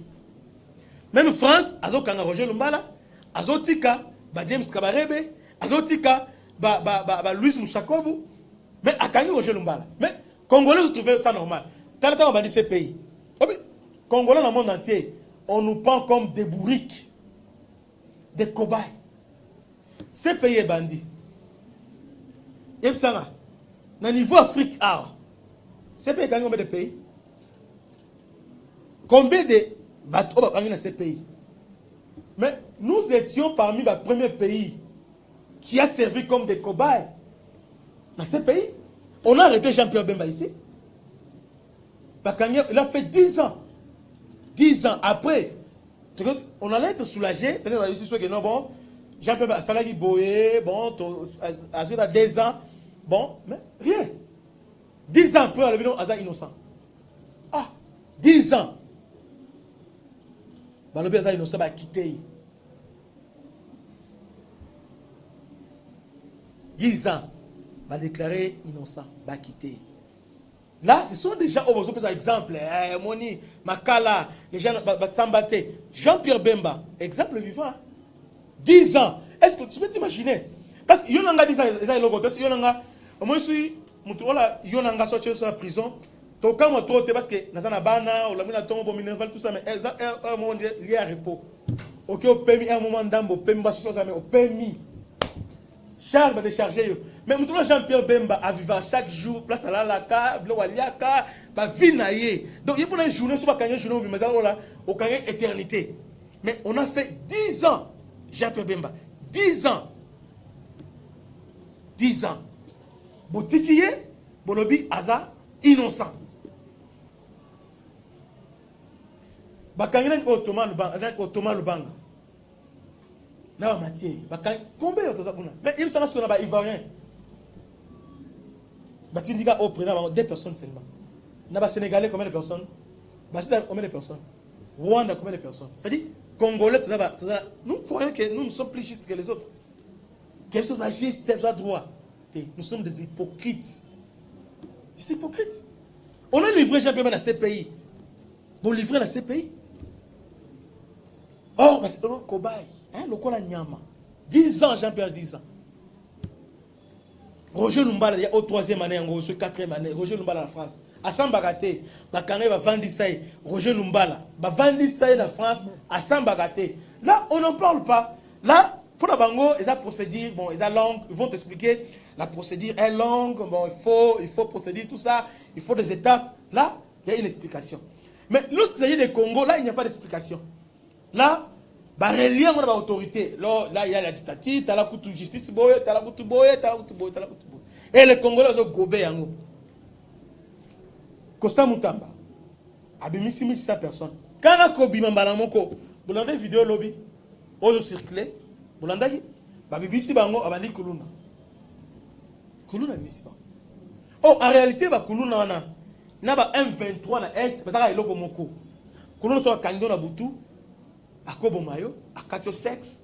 Même France, a Kanga Roger Lumbala, Azotika, James Kabarebe, Azotika, Louis Mouchakobu, mais à Kangi Roger Lumbala. Mais Congolais, vous trouvez ça normal. Tant on va dire ces pays. Congolais dans le monde entier, on nous prend comme des bourriques, des cobayes. Ces pays est bandit. Et ça, dans le niveau Afrique, ces pays, combien de pays? Combien de bateaux dans ces pays? Mais nous étions parmi les premiers pays qui a servi comme des cobayes dans ces pays. On a arrêté Jean-Pierre Bemba ici. Il a fait 10 ans. 10 ans après, on allait être soulagé. Peut-être que non, bon, Jean-Pierre Bemba, Salagi Boye, bon, à 2 ans, bon, mais rien. 10 ans après, on est innocent. 10 ans. On est innocent, on va quitter. 10 ans, on va déclarer innocent, on va quitter. Là, ce sont des gens, par exemple, Moni, Makala, les gens, Jean-Pierre Bemba, exemple vivant. 10 ans. Est-ce que tu peux t'imaginer? Parce que Yonanga dit ça, Yonanga, moi je suis. Yonanga sorti de la prison. Toka mo trop parce que nazana bana ou la mina tombo minerval tout ça mais un moment lié à repos. OK au permis un moment d'ambo permis ba so ça mais au permis. Charge va décharger. Mais mutulo Jean-Pierre Bemba a vivre chaque jour place à la ka blo waliaka ba vie na ye. Donc il pour une journée sur ba kanye journée mais là au kanye éternité. Mais on a fait 10 ans Jean-Pierre Bemba. 10 ans. 10 ans. Botikiye, Bolobi, Aza, innocent. Bakangina Ottoman Lubanga. Na Mathieu, combien de temps? Mais il s'en a sur la Ivoirien. Batindika au président, 2 personnes seulement. N'a Sénégalais, combien de personnes? Basida, combien de personnes? Rwanda, combien de personnes? C'est-à-dire, Congolais, nous croyons que nous ne sommes plus justes que les autres. Quels sont les justes, quels sont les droits? Nous sommes des hypocrites. Des hypocrites. On a livré Jean-Pierre dans ces pays. Pour livrer dans ces pays. Or, c'est un cobaye. Le Kola Nyama. 10 ans, Jean-Pierre, 10 ans. Roger Lumbala, il y a au 3e année, en gros, 4e année. Roger Lumbala en France. À Sambagaté, Bakangé va vendre ça. Roger Lumbala va vendre ça en France. À Sambagaté. Là, on n'en parle pas. Là, pour la bango, ils ont procédure, bon, ils ont langue, ils vont t'expliquer. La procédure est longue, bon, il faut procéder, tout ça, il faut des étapes. Là, il y a une explication. Mais lorsqu'il s'agit des Congo, là, il n'y a pas d'explication. Là, bah, relié à l'autorité. Là, il y a la dictature, tu as la couture justice, tu as la couture boye, tu as la couture boye, tu as la couture boye. Et les Congolais, ils ont gobé en haut. Costa Moutamba, abimisi 1600 personnes. Quand on a Kobi Mambalamoko, vous avez une vidéo lobby, vous avez circulé, vous avez dit, babibisi bango, abandi Kuluna. Kuluna misiba. Oh, en réalité, ba Kuluna wana na ba M23 na est, parce que iloko moko. Kuluna so kango na butu. akobo mayo, akatio sexe,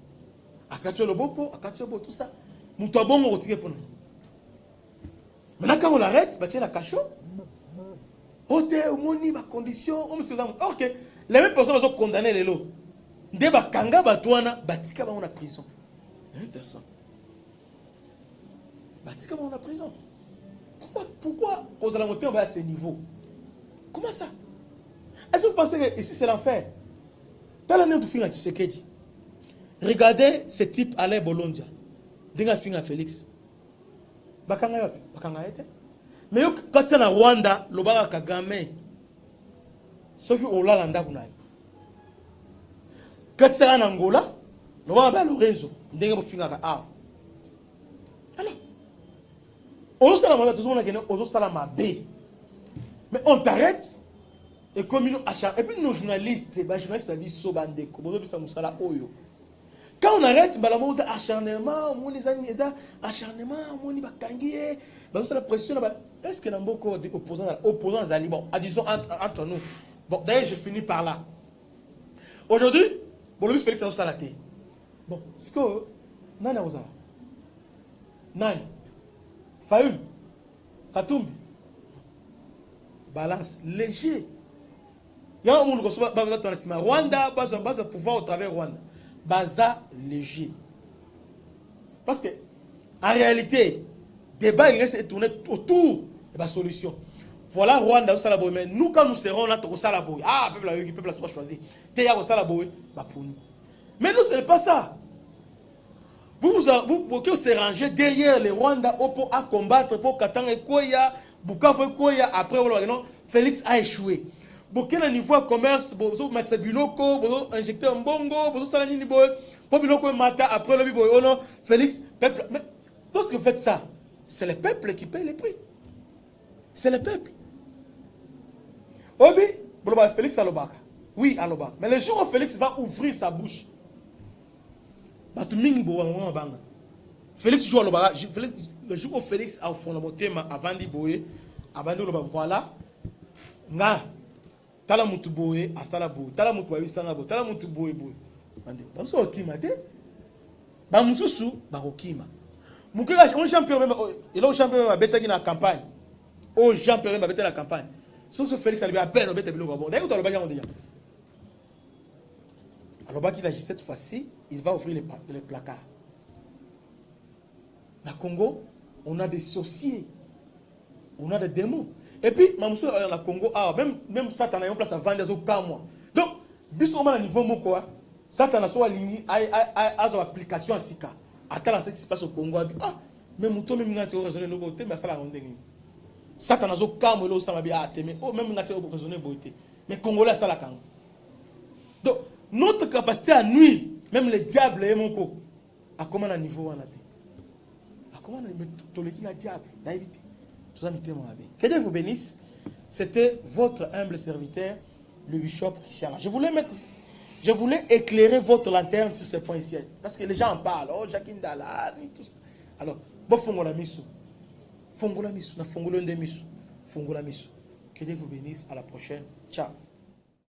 akatio loboko, akatio bo, tout ça. Moutou bon, on retire pour nous. Maintenant, quand on l'arrête, bah, tiens la cachot. Hôtel, moni, ma condition, on me dit, ok, les mêmes personnes sont condamnées les lots. Deba kanga batouana, batika ba on a prison. Une personne. Batika ba on a prison. Pourquoi on a monté à ce niveau? Comment ça? Est-ce que vous pensez que ici c'est l'enfer? Dans l'année de Finga Tshisekedi, regardez ce type Alain Bolondia. Denga Finga Félix. Bakanga était. Mais quand c'est en Rwanda, le Bara Kagame, ceux qui ont l'Alanda Kunaï. Quand c'est en Angola, le Bara Lorenzo, Denga Finga Ka. Alors, on s'en a tout le monde on s'en a mais on t'arrête et comme nous acharnons. Et puis nos journalistes, les journalistes disent Sobande, quand on arrête, on a acharnement, on les amis, acharnement, on y a kangié, on a la pression. Est-ce que nous avons des opposants à bon, disons entre nous. Bon, d'ailleurs, je finis par là. Aujourd'hui, bon, le Félix a salaté. Bon, c'est que Nani a osé. Nani, Fayoul, Katumbi, balance léger. Il y a un monde qui va Rwanda, base pouvoir au travers Rwanda. Baza léger. Parce que, en réalité, le débat il reste tourné autour de la solution. Voilà Rwanda, mais nous, quand nous serons là, nous serons là. Ah, le peuple a choisi. Théa, nous serons là, pour nous. Mais nous, ce n'est pas ça. Vous se rangez derrière les Rwandais pour combattre, pour Katanga Koya, Bukavu Koya, après, Félix a échoué. Burkina niveau commerce, vous mettez Biloko, vous injectez un bongo, vous salanini boy, pour Biloko Mata, après le biboy, non, Félix, peuple. Mais lorsque vous faites ça, c'est le peuple qui paye les prix. C'est le peuple. Obi, Félix à l'Obaka. Oui, à l'Obaka. Mais le jour où Félix va ouvrir sa bouche, Félix joue à l'Obaka. Le jour où Félix a offert le thème avant de boyer, avant de voilà, nga. Tala mutu boye asala boye tala mutu babisanga boye tala mutu boye boye bande bamuso okima te bamususu bakokima mukeka on champion même et là champion même betaki na campagne au champion même betaki na campagne so Félix ali ba peine obeta biloko bon d'ailleurs to lobaki déjà alors baki là cette fois-ci il va ouvrir les placards. Na Congo on a des sorciers, on a des démons. Et puis, Mamoussou dans le Congo, même Satan a une place à vendre au mois. Donc, bisous à niveau quoi, Satan a soit ligne à son application à Sika. Attends ce qui se passe au Congo. Ah, même Mouton, même Nati au raisonner le côté, mais ça la ronde. Satan a son calme là, ça m'a bien attémé. Oh, même Nati au raisonner beauté. Mais Congolais, ça la calme. Donc, notre capacité à nuire, même le diable est mon co. À comment un niveau on a été? À comment on a dit le diable? D'éviter. Que Dieu vous bénisse. C'était votre humble serviteur, le bishop Christian. Je voulais éclairer votre lanterne sur ces points ici. Parce que les gens en parlent. Oh, Jacqueline Dalla, tout ça. Alors, bon, fongola miso. Fongola miso. Na fongola nde miso. Fongola miso. Que Dieu vous bénisse. À la prochaine. Ciao.